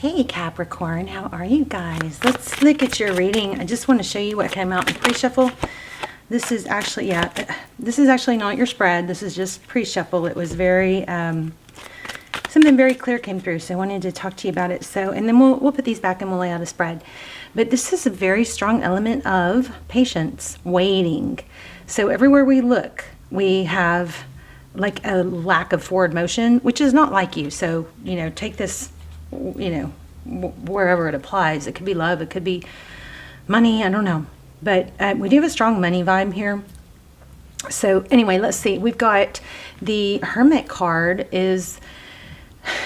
Hey Capricorn, how are you guys? Let's look at your reading. I just want to show you what came out in pre-shuffle. This is actually, this is actually not your spread. This is just pre-shuffle. It was very, something very clear came through, so I wanted to talk to you about it. So, and then we'll put these back and we'll lay out a spread. But this is a very strong element of patience, waiting. So everywhere we look, we have like a lack of forward motion, which is not like you. So, you know, take this, you know, wherever it applies. It could be love, it could be money, I don't know. But we do have a strong money vibe here. So anyway, let's see. We've got the Hermit card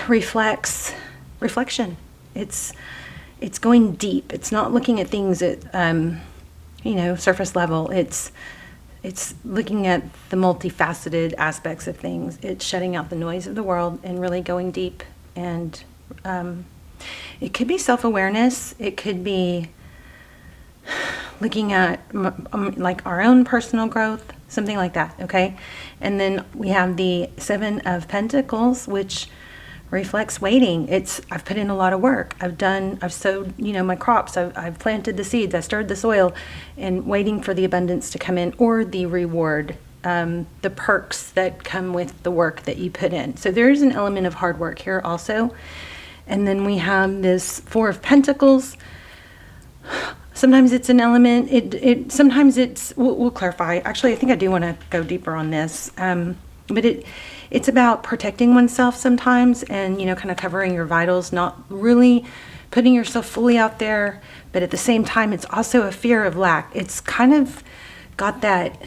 reflection. It's going deep. It's not looking at things at you know, surface level. It's looking at the multifaceted aspects of things. It's shutting out the noise of the world and really going deep. And it could be self-awareness. It could be looking at like our own personal growth, something like that, okay? And then we have the Seven of Pentacles, which reflects waiting. I've put in a lot of work. I've sowed, you know, my crops. I've planted the seeds. I stirred the soil, and waiting for the abundance to come in, or the reward, the perks that come with the work that you put in. So there is an element of hard work here also. And then we have this Four of Pentacles. Sometimes it's an element. Sometimes it's. We'll clarify. Actually, I think I do want to go deeper on this. But it's about protecting oneself sometimes, and, you know, kind of covering your vitals, not really putting yourself fully out there. But at the same time, it's also a fear of lack. It's kind of got that.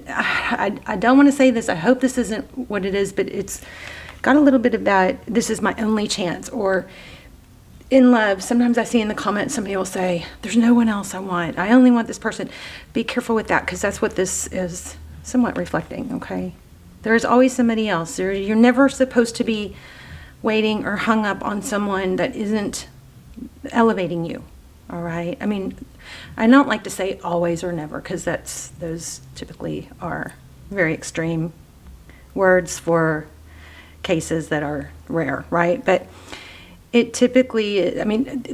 I don't want to say this. I hope this isn't what it is, but it's got a little bit of that. This is my only chance. Or in love, sometimes I see in the comments somebody will say, "There's no one else I want. I only want this person." Be careful with that, because that's what this is somewhat reflecting, okay? There's always somebody else. You're never supposed to be waiting or hung up on someone that isn't elevating you, all right? I mean, I don't like to say always or never, because those typically are very extreme words for cases that are rare, right? But it typically, I mean,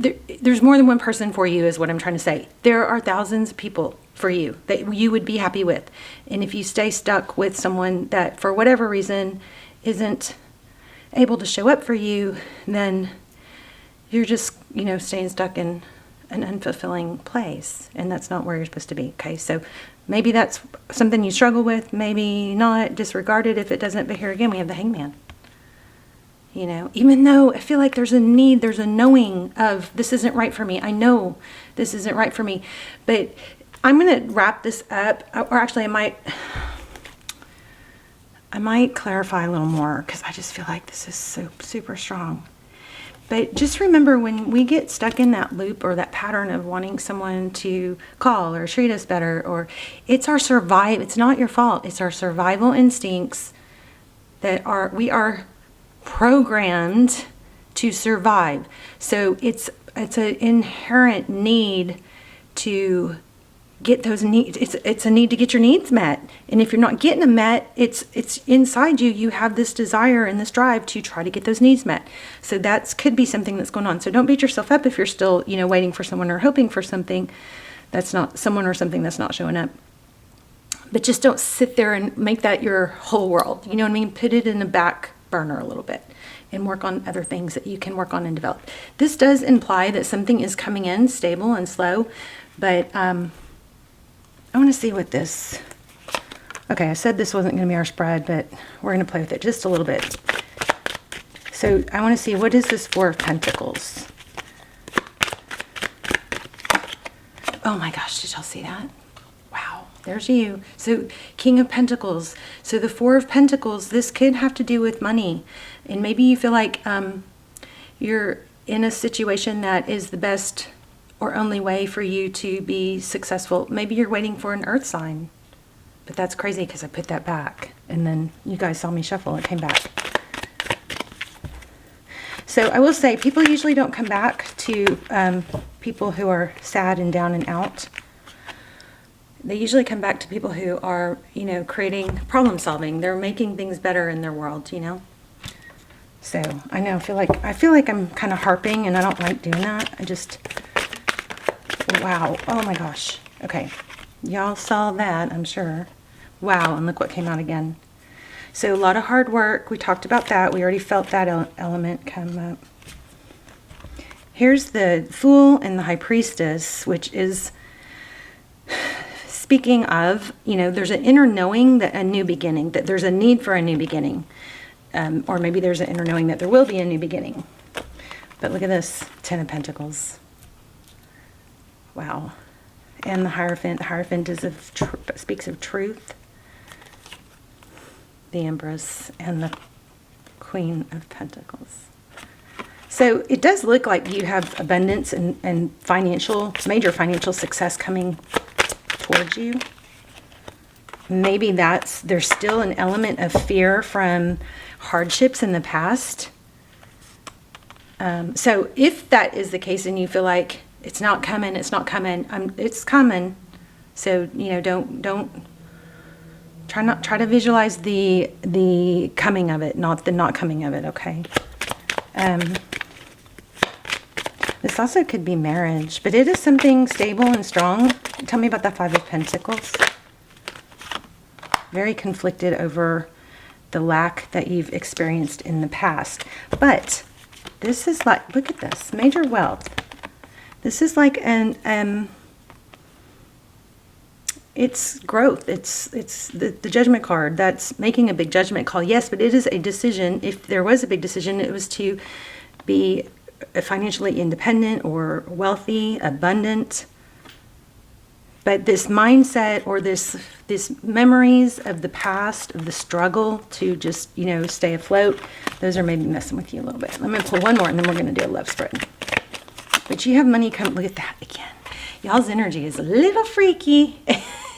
there's more than one person for you, is what I'm trying to say. There are thousands of people for you that you would be happy with. And if you stay stuck with someone that, for whatever reason, isn't able to show up for you, then you're just, you know, staying stuck in an unfulfilling place. And that's not where you're supposed to be, okay? So maybe that's something you struggle with, maybe not. Disregard it if it doesn't. But here again, we have the Hangman. You know, even though I feel like there's a need, there's a knowing of, this isn't right for me. I know this isn't right for me. But I'm going to wrap this up, or actually I might clarify a little more, because I just feel like this is so super strong. But just remember, when we get stuck in that loop or that pattern of wanting someone to call or treat us better, or it's our survival, it's not your fault. It's our survival instincts that we are programmed to survive. So it's an inherent need to get those needs. It's a need to get your needs met. And if you're not getting them met, it's inside you. You have this desire and this drive to try to get those needs met. So that could be something that's going on. So don't beat yourself up if you're still, you know, waiting for someone or hoping for something that's not someone, or something that's not showing up. But just don't sit there and make that your whole world. You know what I mean? Put it in the back burner a little bit and work on other things that you can work on and develop. This does imply that something is coming in stable and slow, but I want to see what this, okay, I said this wasn't going to be our spread, but we're going to play with it just a little bit. So I want to see, what is this Four of Pentacles? Oh my gosh, did y'all see that? Wow, there's you. So King of Pentacles. So the Four of Pentacles, this could have to do with money. And maybe you feel like you're in a situation that is the best or only way for you to be successful. Maybe you're waiting for an earth sign. But that's crazy, because I put that back. And then you guys saw me shuffle. It came back. So I will say, people usually don't come back to people who are sad and down and out. They usually come back to people who are, you know, creating problem solving. They're making things better in their world, you know. So I know, I feel like I'm kind of harping, and I don't like doing that. Wow. Oh my gosh. Okay. Y'all saw that, I'm sure. Wow. And look what came out again. So a lot of hard work. We talked about that. We already felt that element come up. Here's the Fool and the High Priestess, which is speaking of, there's an inner knowing that a new beginning, that there's a need for a new beginning. Or maybe there's an inner knowing that there will be a new beginning. But look at this, Ten of Pentacles. Wow. And the Hierophant. The Hierophant is speaks of truth. The Empress and the Queen of Pentacles. So it does look like you have abundance and major financial success coming towards you. Maybe there's still an element of fear from hardships in the past. So if that is the case and you feel like it's not coming, it's coming. So, don't try to visualize the coming of it, not the not coming of it, okay? This also could be marriage, but it is something stable and strong. Tell me about that Five of Pentacles. Very conflicted over the lack that you've experienced in the past. But this is like, look at this, major wealth. This is like it's growth. It's the Judgment card. That's making a big judgment call. Yes, but it is a decision. If there was a big decision, it was to be financially independent or wealthy, abundant. But this mindset or this memories of the past, of the struggle to just, stay afloat, those are maybe messing with you a little bit. Let me pull one more and then we're going to do a love spread. But you have money come, look at that again. Y'all's energy is a little freaky.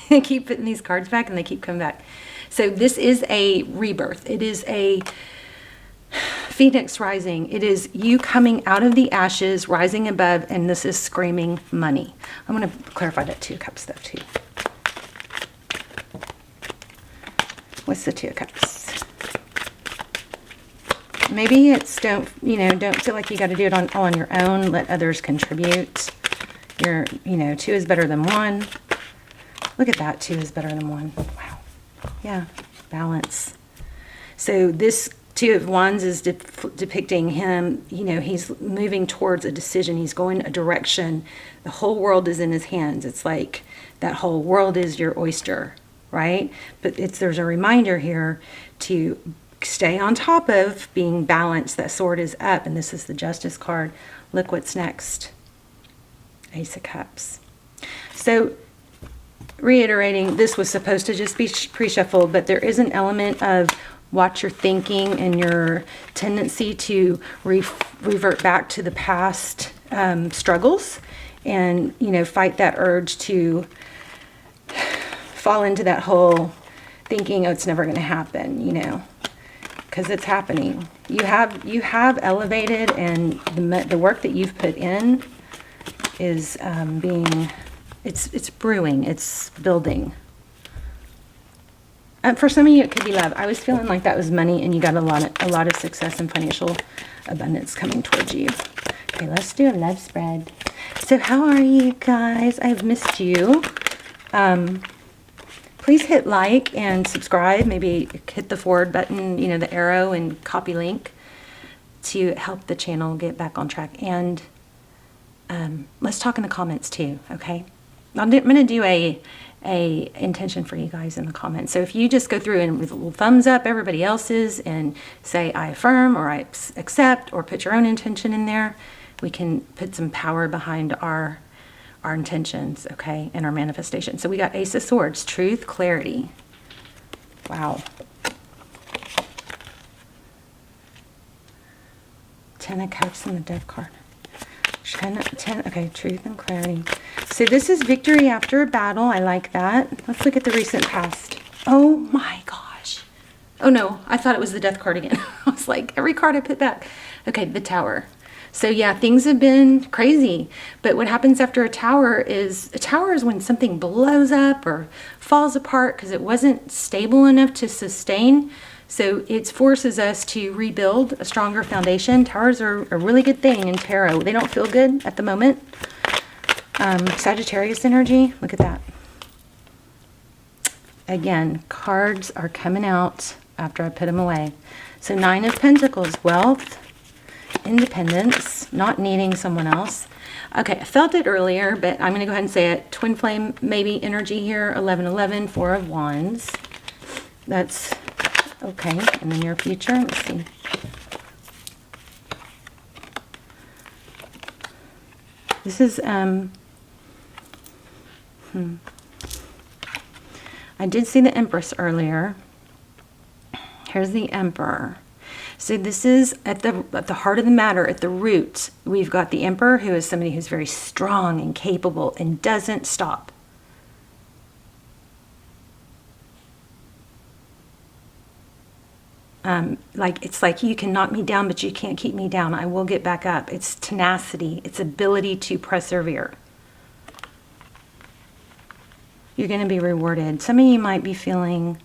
I keep putting these cards back and they keep coming back. So this is a rebirth. It is a Phoenix rising. It is you coming out of the ashes, rising above, and this is screaming money. I'm going to clarify that Two of Cups though too. What's the Two of Cups? Maybe it's don't feel like you got to do it all on your own. Let others contribute. Two is better than one. Look at that, two is better than one. Wow. Yeah, balance. So this Two of Wands is depicting him, he's moving towards a decision. He's going a direction. The whole world is in his hands. It's like that whole world is your oyster, right? But there's a reminder here to stay on top of being balanced. That sword is up, and this is the Justice card. Look what's next. Ace of Cups. So, reiterating, this was supposed to just be pre-shuffled, but there is an element of watch your thinking and your tendency to revert back to the past struggles and, fight that urge to fall into that whole thinking, oh, it's never going to happen, because it's happening. You have elevated, and the work that you've put in is it's brewing, it's building. For some of you, it could be love. I was feeling like that was money, and you got a lot of success and financial abundance coming towards you. Okay, let's do a love spread. So how are you guys? I've missed you. Please hit like and subscribe. Maybe hit the forward button, the arrow, and copy link to help the channel get back on track. And let's talk in the comments too, okay? I'm going to do a intention for you guys in the comments. So if you just go through and with a little thumbs up everybody else's and say I affirm or I accept, or put your own intention in there, we can put some power behind our intentions, okay, and our manifestation. So we got Ace of Swords, truth, clarity. Wow. 10 of Cups and the Death card. 10, okay, truth and clarity. So this is victory after a battle. I like that. Let's look at the recent past. Oh my gosh. Oh no, I thought it was the Death card again. I was like, every card I put back. Okay, the Tower. So yeah, things have been crazy. But what happens after a tower is when something blows up or falls apart because it wasn't stable enough to sustain. So it forces us to rebuild a stronger foundation. Towers are a really good thing in tarot. They don't feel good at the moment. Sagittarius energy, look at that. Again, cards are coming out after I put them away. So 9 of Pentacles, wealth, independence, not needing someone else. Okay, I felt it earlier, but I'm going to go ahead and say it. Twin flame maybe energy here, 1111, 4 of Wands. That's okay. In the near future, let's see. This is, I did see the Empress earlier. Here's the Emperor. So this is at the heart of the matter, at the root. We've got the Emperor, who is somebody who's very strong and capable and doesn't stop. It's like you can knock me down, but you can't keep me down. I will get back up. It's tenacity. It's ability to persevere. You're going to be rewarded. Some of you might be feeling,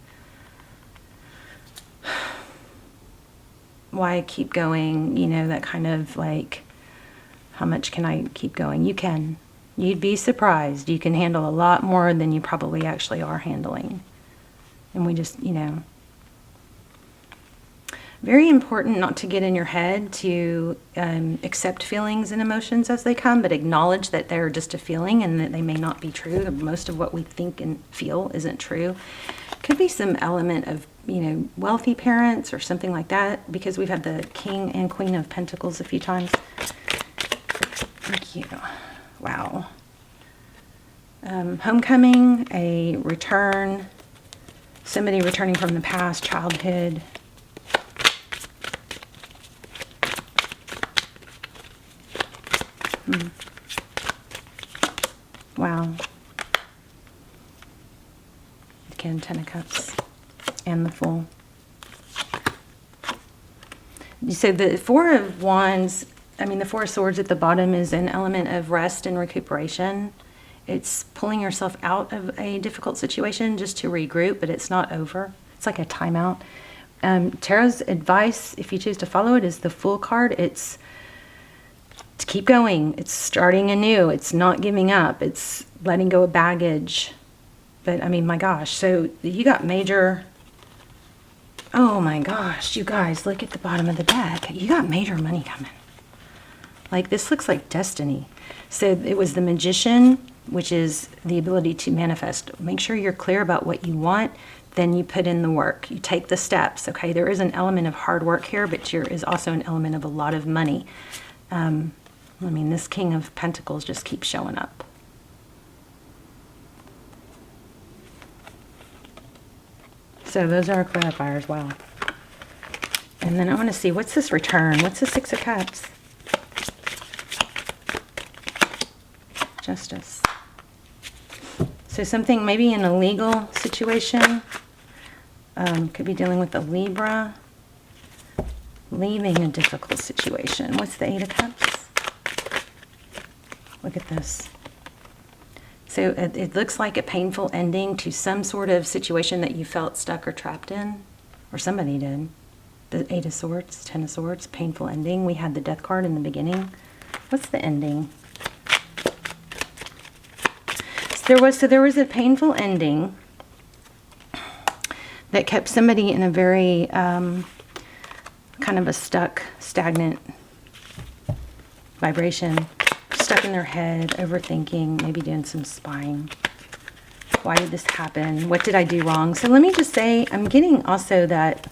why keep going? You know, that kind of like, how much can I keep going? You can. You'd be surprised. You can handle a lot more than you probably actually are handling. And we just, you know. Very important not to get in your head, to accept feelings and emotions as they come, but acknowledge that they're just a feeling and that they may not be true. Most of what we think and feel isn't true. Could be some element of, you know, wealthy parents or something like that, because we've had the King and Queen of Pentacles a few times. Thank you. Wow. Homecoming, a return, somebody returning from the past, childhood. Wow. Again, 10 of Cups and the Fool. So the 4 of Wands, I mean the 4 of Swords at the bottom is an element of rest and recuperation. It's pulling yourself out of a difficult situation just to regroup, but it's not over. It's like a timeout. Tarot's advice, if you choose to follow it, is the Fool card. It's to keep going. It's starting anew. It's not giving up. It's letting go of baggage. But I mean, my gosh, so you got major, oh my gosh, you guys, look at the bottom of the deck. You got major money coming. Like, this looks like destiny. So it was the Magician, which is the ability to manifest. Make sure you're clear about what you want. Then you put in the work. You take the steps, okay? There is an element of hard work here, but there is also an element of a lot of money. I mean, this King of Pentacles just keeps showing up. So those are our clarifiers. Wow. And then I want to see, what's this return? What's the 6 of Cups? Justice. So something maybe in a legal situation. Could be dealing with a Libra. Leaving a difficult situation. What's the 8 of Cups? Look at this. So it looks like a painful ending to some sort of situation that you felt stuck or trapped in, or somebody did. The 8 of Swords, 10 of Swords, painful ending. We had the Death card in the beginning. What's the ending? So there was a painful ending that kept somebody in a very kind of a stuck, stagnant vibration. Stuck in their head, overthinking, maybe doing some spying. Why did this happen? What did I do wrong? So let me just say, I'm getting also that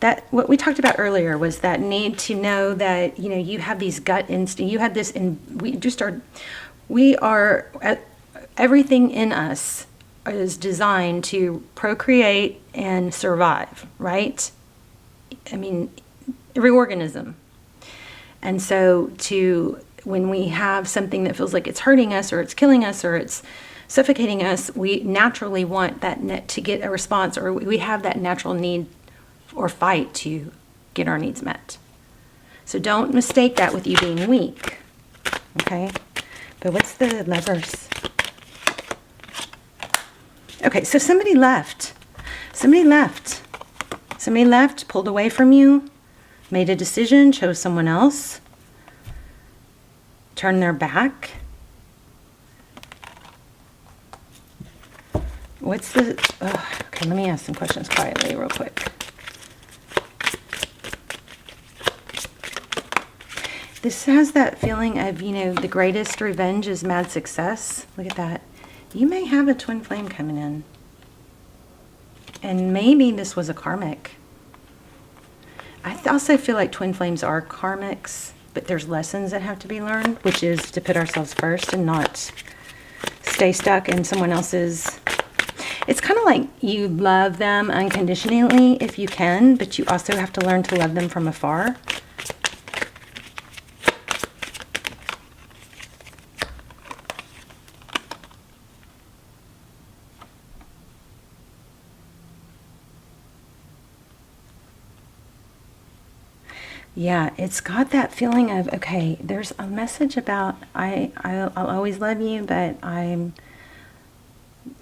that what we talked about earlier was that need to know that, you know, you have these gut instinct. You had this, and we are everything in us is designed to procreate and survive, right? I mean, every organism. And so when we have something that feels like it's hurting us or it's killing us or it's suffocating us, we naturally want that to get a response, or we have that natural need or fight to get our needs met. So don't mistake that with you being weak, okay? But what's the Lovers? Okay, so somebody left. Somebody left. Somebody left, pulled away from you, made a decision, chose someone else, turned their back. What's the... okay, let me ask some questions quietly real quick. This has that feeling of, you know, the greatest revenge is mad success. Look at that. You may have a twin flame coming in. And maybe this was a karmic. I also feel like twin flames are karmics, but there's lessons that have to be learned, which is to put ourselves first and not stay stuck in someone else's... It's kind of like you love them unconditionally if you can, but you also have to learn to love them from afar. Yeah, it's got that feeling of, okay, there's a message about I'll always love you, but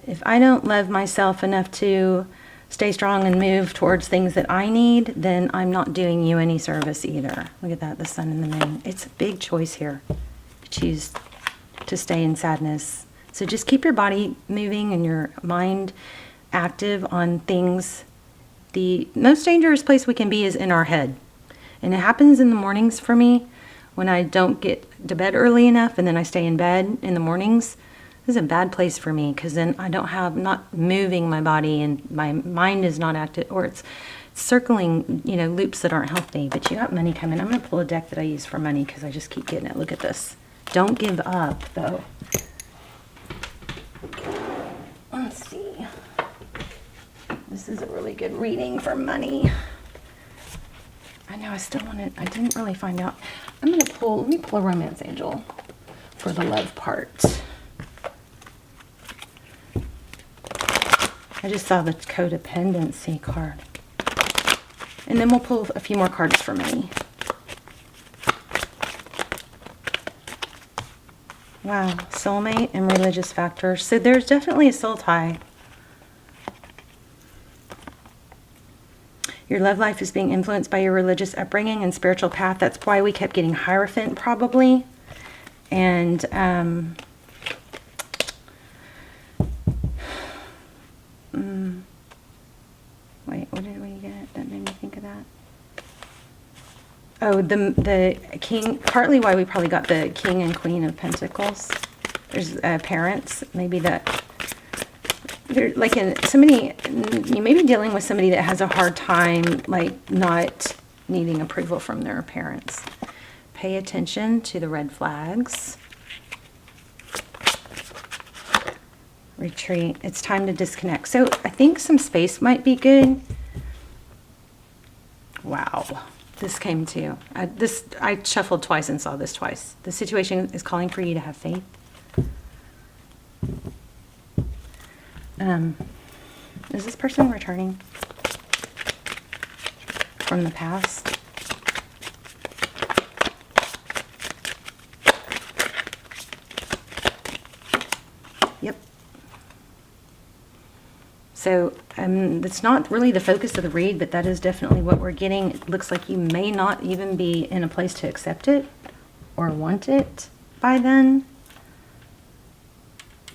if I don't love myself enough to stay strong and move towards things that I need, then I'm not doing you any service either. Look at that, the sun and the moon. It's a big choice here. You choose to stay in sadness. So just keep your body moving and your mind active on things. The most dangerous place we can be is in our head. And it happens in the mornings for me when I don't get to bed early enough and then I stay in bed in the mornings. This is a bad place for me because then I don't have, not moving my body and my mind is not active, or it's circling, you know, loops that aren't healthy. But you got money coming. I'm going to pull a deck that I use for money because I just keep getting it. Look at this. Don't give up, though. Let's see. This is a really good reading for money. I know, I still want it. I didn't really find out. I'm going to pull, let me pull a romance angel for the love part. I just saw the codependency card. And then we'll pull a few more cards for me. Wow, soulmate and religious factors. So there's definitely a soul tie. Your love life is being influenced by your religious upbringing and spiritual path. That's why we kept getting Hierophant, probably. And wait, what did we get that made me think of that? Oh, the king. Partly why we probably got the King and Queen of Pentacles. There's parents, maybe that. They're like somebody, you may be dealing with somebody that has a hard time, like not needing approval from their parents. Pay attention to the red flags. Retreat. It's time to disconnect. So I think some space might be good. Wow. This came too. I shuffled twice and saw this twice. The situation is calling for you to have faith. Is this person returning from the past? Yep. So it's not really the focus of the read, but that is definitely what we're getting. It looks like you may not even be in a place to accept it or want it by then.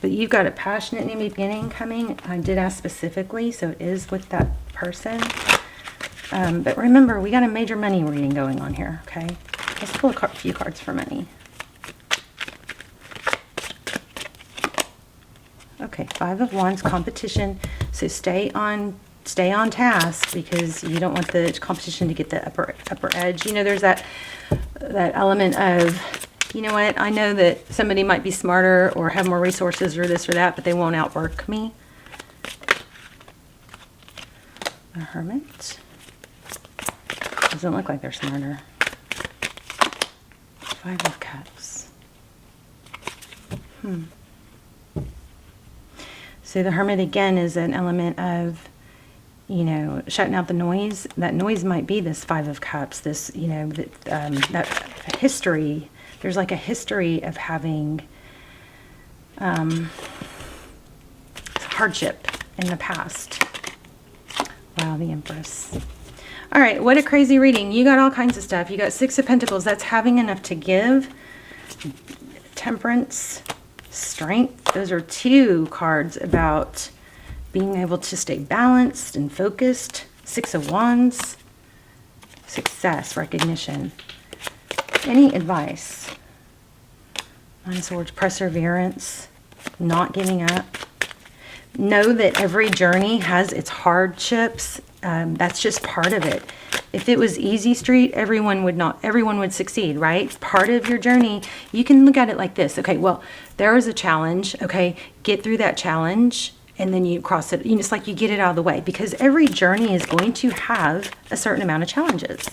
But you've got a passionate new beginning coming. I did ask specifically, so it is with that person. But remember, we got a major money reading going on here, okay? Let's pull a few cards for money. Okay, Five of Wands, competition. So stay on task because you don't want the competition to get the upper edge. You know, there's that element of, you know what, I know that somebody might be smarter or have more resources or this or that, but they won't outwork me. The Hermit. Doesn't look like they're smarter. Five of Cups. So the Hermit again is an element of, you know, shutting out the noise. That noise might be this Five of Cups, this, you know, that history there's like a history of having hardship in the past. Wow, the Empress. All right, what a crazy reading. You got all kinds of stuff. You got Six of Pentacles. That's having enough to give. Temperance, Strength. Those are 2 cards about being able to stay balanced and focused. Six of Wands. Success, recognition. Any advice? Nine of Swords, perseverance, not giving up. Know that every journey has its hardships. That's just part of it. If it was easy street, everyone would succeed, right? Part of your journey, you can look at it like this. Okay, well, there is a challenge. Okay, get through that challenge, and then you cross it. It's like you get it out of the way, because every journey is going to have a certain amount of challenges.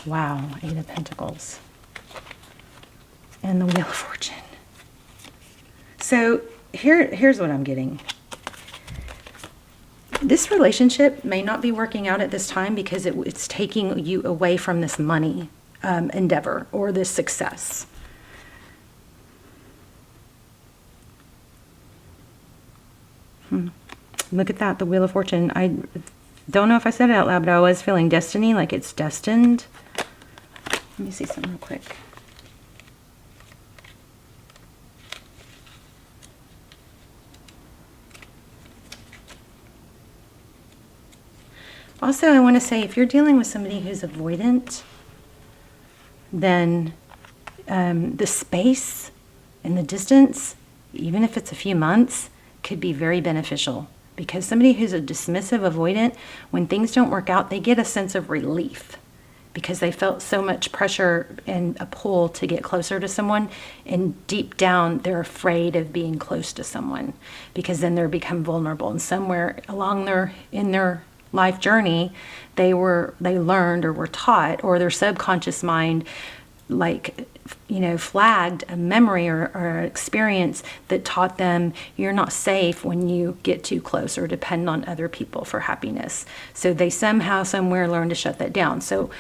Wow, Eight of Pentacles. And the Wheel of Fortune. So here's what I'm getting. This relationship may not be working out at this time because it's taking you away from this money endeavor or this success. Look at that, the Wheel of Fortune. I don't know if I said it out loud, but I was feeling destiny, like it's destined. Let me see something real quick. Also, I want to say, if you're dealing with somebody who's avoidant, then the space and the distance, even if it's a few months, could be very beneficial. Because somebody who's a dismissive avoidant, when things don't work out, they get a sense of relief because they felt so much pressure and a pull to get closer to someone, and deep down they're afraid of being close to someone because then they're become vulnerable, and somewhere along their life journey they learned or were taught, or their subconscious mind flagged a memory or an experience that taught them you're not safe when you get too close or depend on other people for happiness. So they somehow, somewhere learn to shut that down. So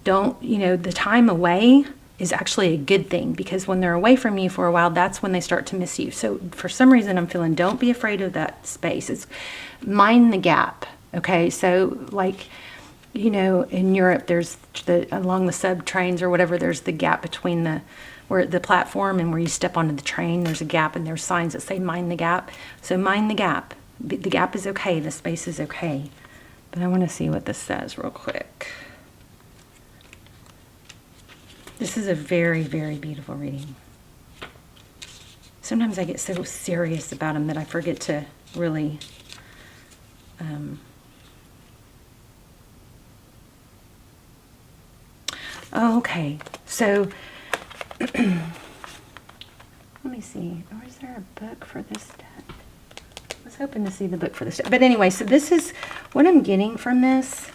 the time away is actually a good thing, because when they're away from you for a while, that's when they start to miss you. So for some reason, I'm feeling, don't be afraid of that space. It's mind the gap. Okay. So in Europe, there's along the sub trains or whatever, there's the gap between the platform and where you step onto the train. There's a gap, and there's signs that say mind the gap. So mind the gap. The gap is okay. The space is okay. But I want to see what this says real quick. This is a very, very beautiful reading. Sometimes I get so serious about them that I forget to really okay, so let me see. Or is there a book for this deck? I was hoping to see the book for this deck. But anyway, so this is what I'm getting from this.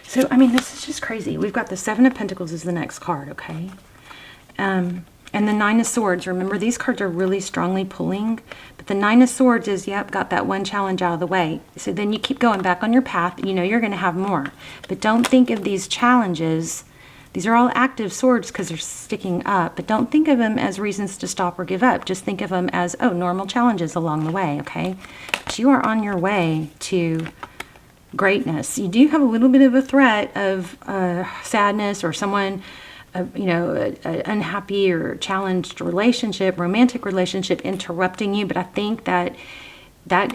So, this is just crazy. We've got the Seven of Pentacles is the next card, okay? And the Nine of Swords. Remember, these cards are really strongly pulling. But the Nine of Swords is, yep, got that one challenge out of the way. So then you keep going back on your path. You know you're going to have more. But don't think of these challenges. These are all active swords because they're sticking up. But don't think of them as reasons to stop or give up. Just think of them as, normal challenges along the way, okay? But you are on your way to greatness. You do have a little bit of a threat of sadness or someone, an unhappy or challenged relationship, romantic relationship interrupting you. But I think that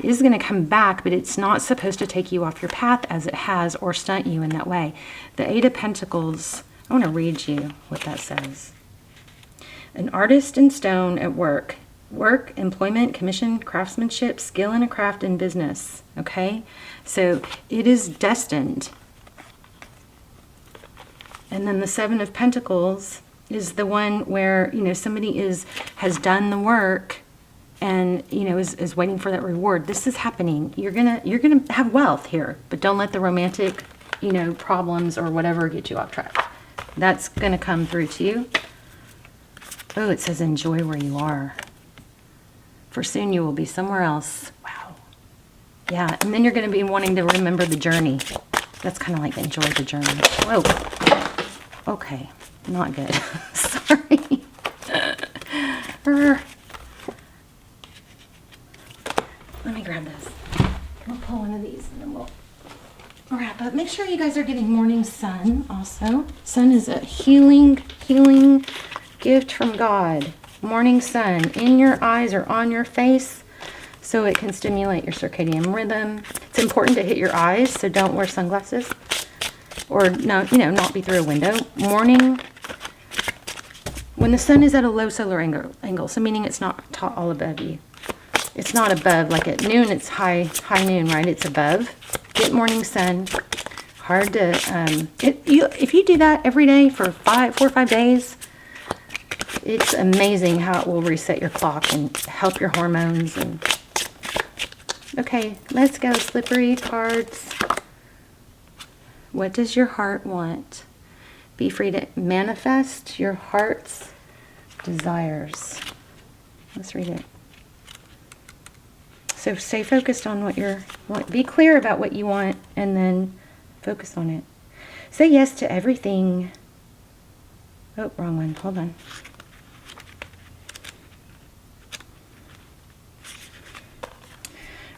is going to come back, but it's not supposed to take you off your path as it has, or stunt you in that way. The Eight of Pentacles, I want to read you what that says. An artist in stone at work. Work, employment, commission, craftsmanship, skill in a craft, and business. Okay? So it is destined. And then the Seven of Pentacles is the one where, somebody has done the work and, is waiting for that reward. This is happening. You're gonna have wealth here, but don't let the romantic, problems or whatever get you off track. That's gonna come through to you. Oh, it says enjoy where you are. for soon you will be somewhere else. Wow. Yeah, and then you're going to be wanting to remember the journey. That's kind of like enjoy the journey. Whoa. Okay, not good. Sorry. Let me grab this. We'll pull one of these and then we'll wrap up. Make sure you guys are getting morning sun also. Sun is a healing gift from God. Morning sun in your eyes or on your face so it can stimulate your circadian rhythm. It's important to hit your eyes, so don't wear sunglasses or no, not be through a window. Morning, when the sun is at a low solar angle, so meaning it's not all above you. It's not above, like at noon it's high noon, right? It's above. Get morning sun. Hard to, if you do that every day for 4 or 5 days, it's amazing how it will reset your clock and help your hormones. And okay, let's go. Slippery cards. What does your heart want? Be free to manifest your heart's desires. Let's read it. So stay focused on be clear about what you want and then focus on it. Say yes to everything. Oh, wrong one. Hold on.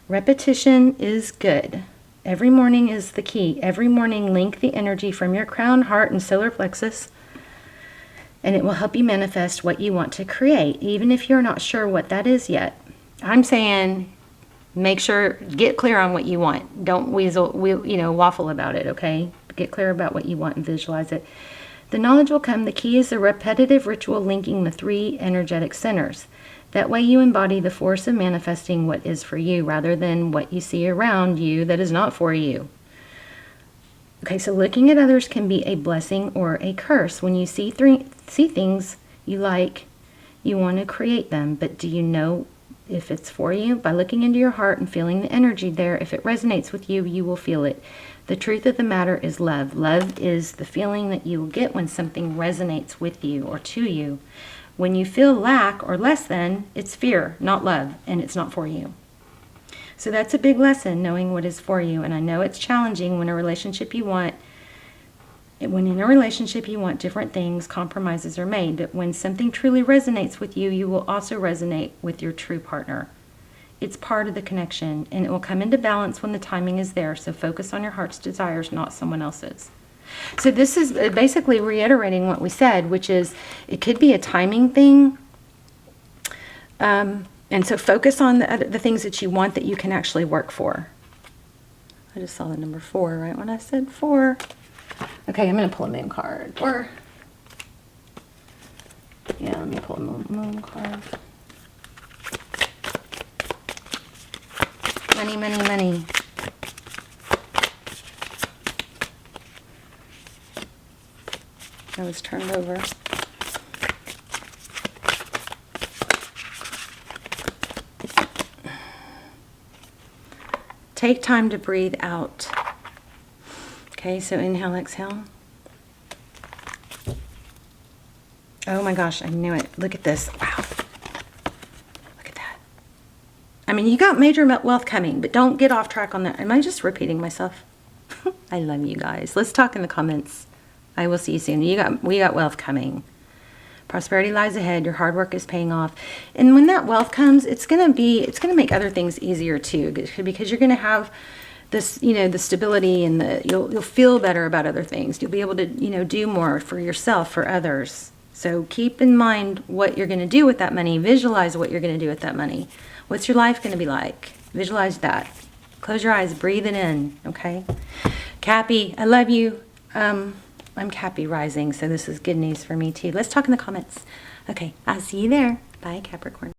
Repetition is good. Every morning is the key. Every morning link the energy from your crown, heart, and solar plexus, and it will help you manifest what you want to create, even if you're not sure what that is yet. I'm saying make sure, get clear on what you want. Don't waffle about it, okay? Get clear about what you want and visualize it. The knowledge will come. The key is a repetitive ritual linking the 3 energetic centers. That way you embody the force of manifesting what is for you rather than what you see around you that is not for you. Okay, so looking at others can be a blessing or a curse. When you see things you like, you want to create them, but do you know if it's for you? By looking into your heart and feeling the energy there, if it resonates with you, you will feel it. The truth of the matter is love. Love is the feeling that you will get when something resonates with you or to you. When you feel lack or less than, it's fear, not love, and it's not for you. So that's a big lesson, knowing what is for you. And I know it's challenging when in a relationship you want different things, compromises are made. But when something truly resonates with you, you will also resonate with your true partner. It's part of the connection, and it will come into balance when the timing is there. So focus on your heart's desires, not someone else's. So this is basically reiterating what we said, which is it could be a timing thing. And so focus on the things that you want that you can actually work for. I just saw the number 4 right when I said 4. Okay, I'm going to pull a moon card. Let me pull a moon card. Money, money, money. I was turned over. Take time to breathe out. Okay, so inhale, exhale. Oh my gosh, I knew it. Look at this. Wow. Look at that. I mean, you got major wealth coming, but don't get off track on that. Am I just repeating myself? I love you guys. Let's talk in the comments. I will see you soon. We got wealth coming. Prosperity lies ahead. Your hard work is paying off. And when that wealth comes, it's going to make other things easier too, because you're going to have this, the stability and you'll feel better about other things. You'll be able to, do more for yourself, for others. So keep in mind what you're going to do with that money. Visualize what you're going to do with that money. What's your life going to be like? Visualize that. Close your eyes, breathe it in, okay? Cappy, I love you. I'm Cappy rising, so this is good news for me too. Let's talk in the comments. Okay, I'll see you there. Bye, Capricorn.